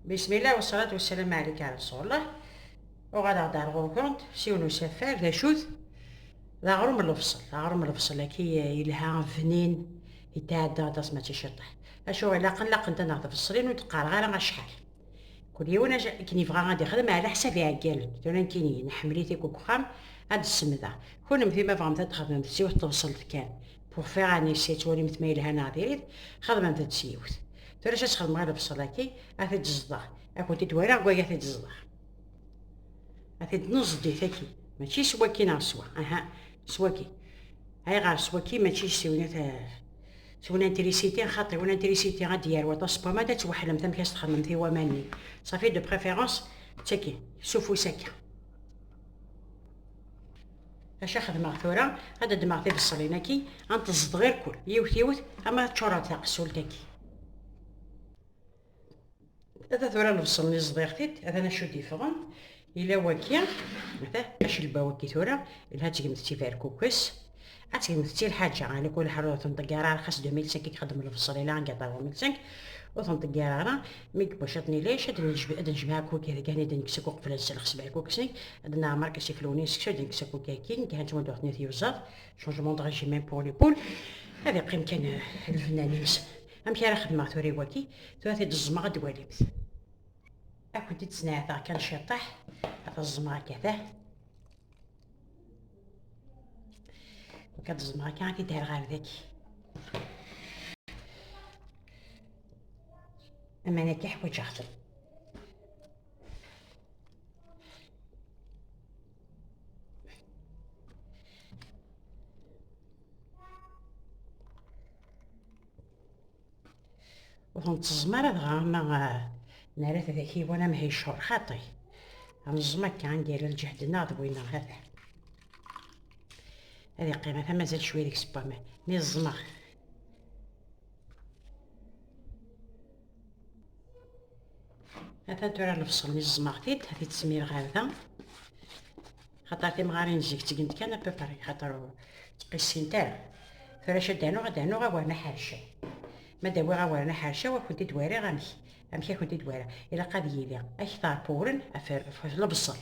بسم الله والصلاة والسلام عليك على رسول الله. وغادا غدا غوكونت سيونو سفار ذا شوث ذا غروم الفصل كي يلها فنين يتعدى تصمة شطح اشو لاقن انت نعرف الفصلين وتقار غير شحال كل يوم كي يبغى غادي يخدم على حساب عقال تونا كيني نحمليتي كوكخام هاد السمدة كون فيما فهمت تخدم تسيوت توصل كان بوغ فيغ اني سيت ولي متميلها ناظريت خدمة تسيوت تونا شاش خدم غير الفصل كي اثي تجزدا اكو تدويرا كويا اثي تجزدا اثي تنصدي ثاكي ماشي سواكي ناصوا سواكي هاي غير سواكي ماشي سوينا سونا انتريسيتي خاطري وانا انتريسيتي غادي يار وطاس بوما دا توحلم تم كاس تخدم في وماني صافي دو بريفيرونس تاكي سوفو ساكا اش خدمة ثورة هذا دماغ في الصليناكي غنتصد غير كل يوث اما تشورا تاع قسول تاكي هذا ثورة نفصلني صديقتي هذا انا شو ديفرون الى واكيا مثلا اش الباوكي ثورة الها تقمتي فير كوكس عتقمتي الحاجة على كل حرة تنطقارا خاص 2005 كي خدم الفصل الى نقطع 2005 وتنطقارا ميك باشطني ليش هاد نجمع كوكي هذا كان يدنك كوك في الزل خص بها كوكسني هادنا ماركة سي فلوني سكسو دنك كوكا كين كانت مون دوغ نيتي وزاد شونجمون دو ريجيمين بور لي بول هذا قيم كان الفنانين امشي راه خدمة ثوري واكي ثلاثة الزمغ دواليبت كنت تسنعتها كان شطح هذا الزمغ كذا وكاد الزمغ كان كيدير غير ذاكي اما انا كيحوج اخدم وتنتزمر هذا ما نارات ذاكي وانا ماهي شهور خاطي نزمك كان ندير الجهد ناض وين هذا هذه قيمتها مازال شويه ديك السبامه مي الزمغ هذا ترى نفصل الزمغ تيت هذه تسمير غادا خاطر تي مغارين جيك تقنت كان بباري خاطر تقيسين تاع فراش دانو غا حاشا ما داوي غا حاشا وكنت دواري غامشي كنت دواري الا قاد يلي اكثر بورن افر البصل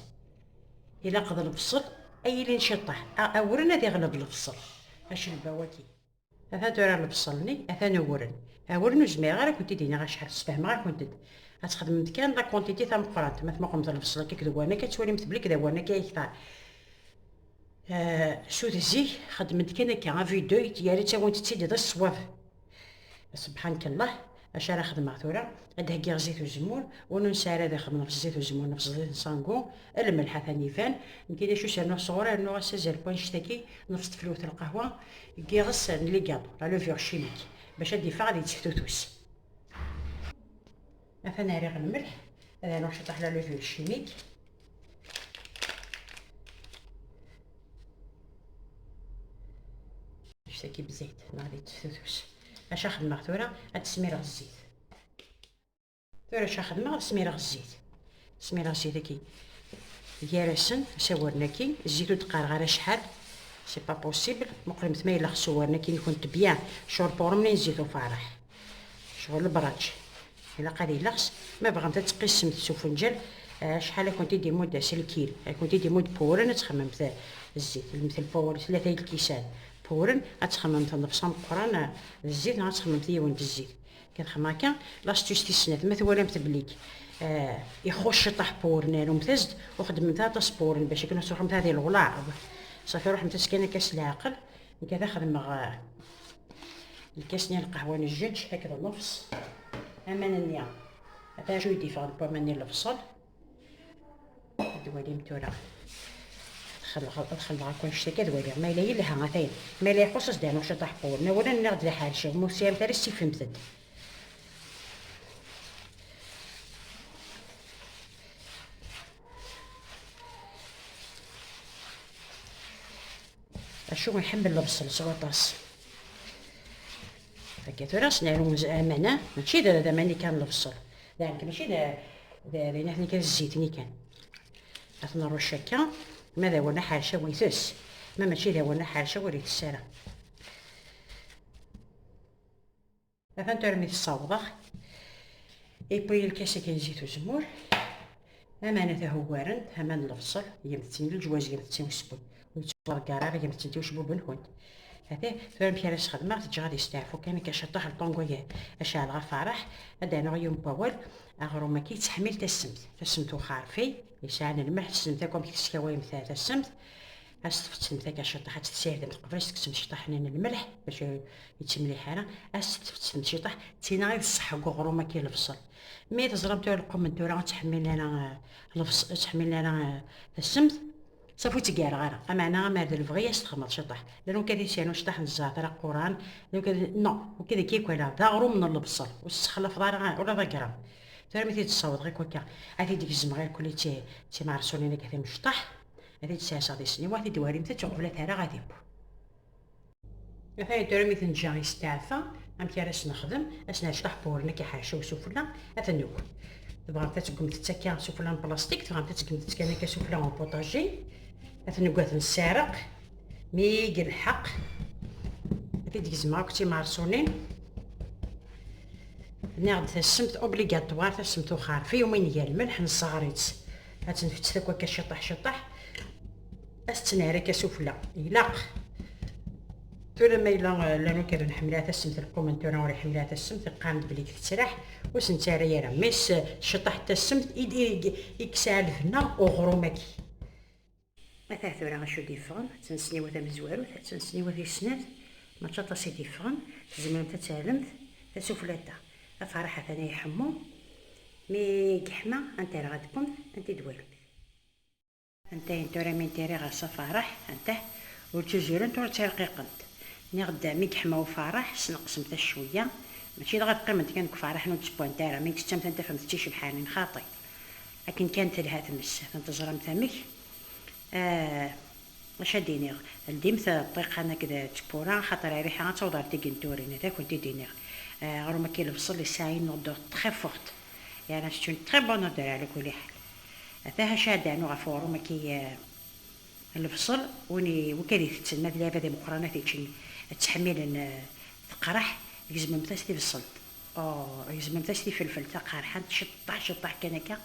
الا قاد البصل اي اللي نشطح اورن هذا يغلب البصل اش البواكي هذا ترى البصلني هذا نورن اورن جميع غير كنت دينا غا شحال تفهم غير كنت غتخدم كان لا كونتيتي تاع مقرات ما قمت البصل كي كدوانا كتولي متبلي كدوانا كيكثر شو تزي خدمت كان فيديو يا ريت وانت تسيدي الصواف سبحانك الله اش راه خدمه ثورة ادهكي زيت وزمون ونسار هذا خدمه في الزيت وزمون في الزيت سانكو الملح ثاني فان نكيدا شو سيرنا صغيره انه غسازر بوان شتاكي نفس فلوت القهوه كي غس لي كاطو لا لوفيور شيميك باش هادي فاغ يتفتوس مثلا ريغ الملح هذا نروح شطح لا لوفيور شيميك شتاكي بزيت غادي تفتوس اش خدمه ثورة تسمير الزيت ثورة اش خدمه سمير الزيت سمير الزيت كي يارسن سورنا كي الزيت تقار غير شحال سي با بوسيبل مقرم ثمايل خصورنا كي كنت بيان شور بور منين زيتو فارح شغل البراج الا قال يلخص ما بغا نتا تقسم السفنجل شحال كنت دي مود سلكيل كنت دي مود بورن تخمم في الزيت مثل بور 3 الكيسان بورن غتخمم تنفصل قران الزيت غتخمم تيون الزيت كتخمم هكا لاستيس تيسنات مثلا متبليك يخش طاح بورن ومتزد وخدم نتا تصبورن باش كنا نروح نتا هذه الولاع صافي روح نتا سكينه كاس العقل كذا خدم الكاس ديال القهوه نجج هكذا نفس امان النيا هذا شو يدي فغد بوماني الفصل دوالي متورا دخل كون شتي دوالي ما الا يلها مثلا ما الا يخصص دانو شطح بورنا ولا نغد لحال شي موسيام تاع السي فهمتد شو نحمل البصل سواطاس هكا راس نعلو امانه ماشي هذا ماني كان البصل لا ماشي لان حنا كان الزيت ني كان اثنا نروش هكا ماذا وانا حاشا ويثس ما ماشي ذا وانا حاشا وريت الساله مثلا ترمي الصوضه ايبري الكاسة كاين زيت وزمور، امانة هوارن امان الفصل يمتين الجواز يمتين وسبون وتصور قرار يمتين وشبوب نهون هذا ثم بيرس خدمة تجي غادي يستعفو كان كشطح الطونغوية اشعل غفرح هذا انا يوم باول اغرو ما كي تحمل تسمت تسمتو خارفي يساعد الملح تسمتكم كيسكاوي مثال تسمت استفدت نتاك شطح تساعد من قبل تكتم شطح من الملح باش يتم لي حاله استفدت شطح تينا غير الصح غرو ما كاين الفصل مي تزرمتو لكم انتو راه تحمل لنا الفصل تحمل لنا السمت صافي تقال غير اما انا ما دير الفغي استخدم شطح لانه كذا سينو شطح الزعتر قران لو كذا نو وكذا كيك ولا داغرو من البصل وتسخلف دار ولا ذكرام ترى متي تصاوب غير كوكا عادي ديك الزمغير كلي تي معرسوني لك كثير مشطح هذه تساسا دي سني واحد دواري متى تقبل تاع غادي بو مثلا ترى مثل نجا يستعفى ام كيراس نخدم اسنا شطح بورنا كي حاشا وسفلا اثنو تبغى تقوم تتكا سفلا بلاستيك تبغى تقوم تتكا كسفلا بوطاجي اثنو قات نسارق ميق الحق هذه ديك الزمغه كنتي معرسونين ناخد السمت اوبليغاتوار تسمتو خارفي يومين ديال الملح نصغريت هتنفتح لك كشطح شطح استناري كسفلا يلاق تولى ما إلا لانو كان نحملها تسمت الكومنتورا ولا حملها تسمت قامت بلي تتسرح وسنتاري يا ميس شطح تسمت يكسال هنا وغرومكي مثلا ثورة غشو ديفغن تنسني وثا مزوارو تنسني وثا سنات ما تشطاسي ديفغن تزمن تتعلمت تسفلاتا افرح ثاني يحمو مي كحمة انت راه غتكون انت دوالو انت انتورا من تيري غاصا فرح انت وتجيرو انتو ترقيقنت ني غدا مي كحمة وفرح سنقسم شويه ماشي غير قيمت كان فرح نو تسبوان تاع مي كتمت انت فهمتي شي بحالين خاطي لكن كانت لها تمس تنتظرم تمك واش دينيغ الديمت الطريقه انا كذا تبورا خاطر ريحه توضر تيكنتورين هذاك كنت دينيغ غير ما كاين البصل اللي ساين نوضو تري فورت يعني سيت اون تري بون اودور على كل حال هذا شاده نو غفورو ما كي البصل وني وكذا تسمى بلا هذه مقرنه تيجي تحميل تقرح لازم متاستي بالصلد لازم متاستي فلفل تاع قرحه شطح كنكا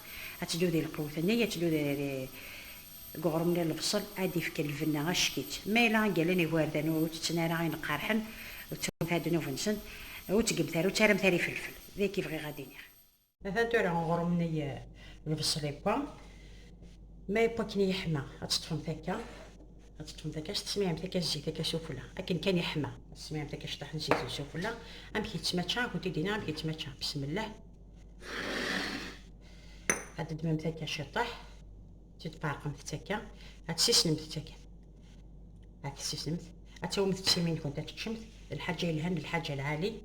تدودي القوه ثانيه تدودي قغرم من البصل عادي في الفنه غشكيت مايلا قالني واردان وتتنارا غين قارحن وتسوي هاد نوفنسن وتقبثار وترم ثاني فلفل ذي كيف غي غادي نير مثلا تورا غغرم مني البصل يبا ما يبا كني يحمى غتطفم ثكا تسميها مثاك الزيت هكا سفله لكن كان يحمى تسميها مثاك شطح الزيت وسفله ام كيتسماتشا كنتي دينا ام كيتسماتشا بسم الله هاد الدمام ثكا شطح تتبارقم تتكا هتسيسنم تتكا هتسيسنمت هتوم تسمين كنت تشمت الحاجه الهند الحاجه العالي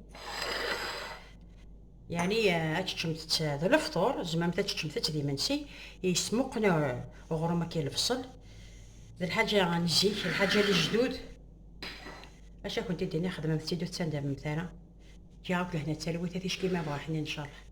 يعني هتشمت ذا الفطور زعما متى تشمت دي منسي يسمقنا غرما كاين الفصل الحاجه غنجي الحاجه الجدود اش كنت دينا خدمه مسيدو تسندم مثلا جاوك لهنا تلويت هذيش كيما بغا حنا ان شاء الله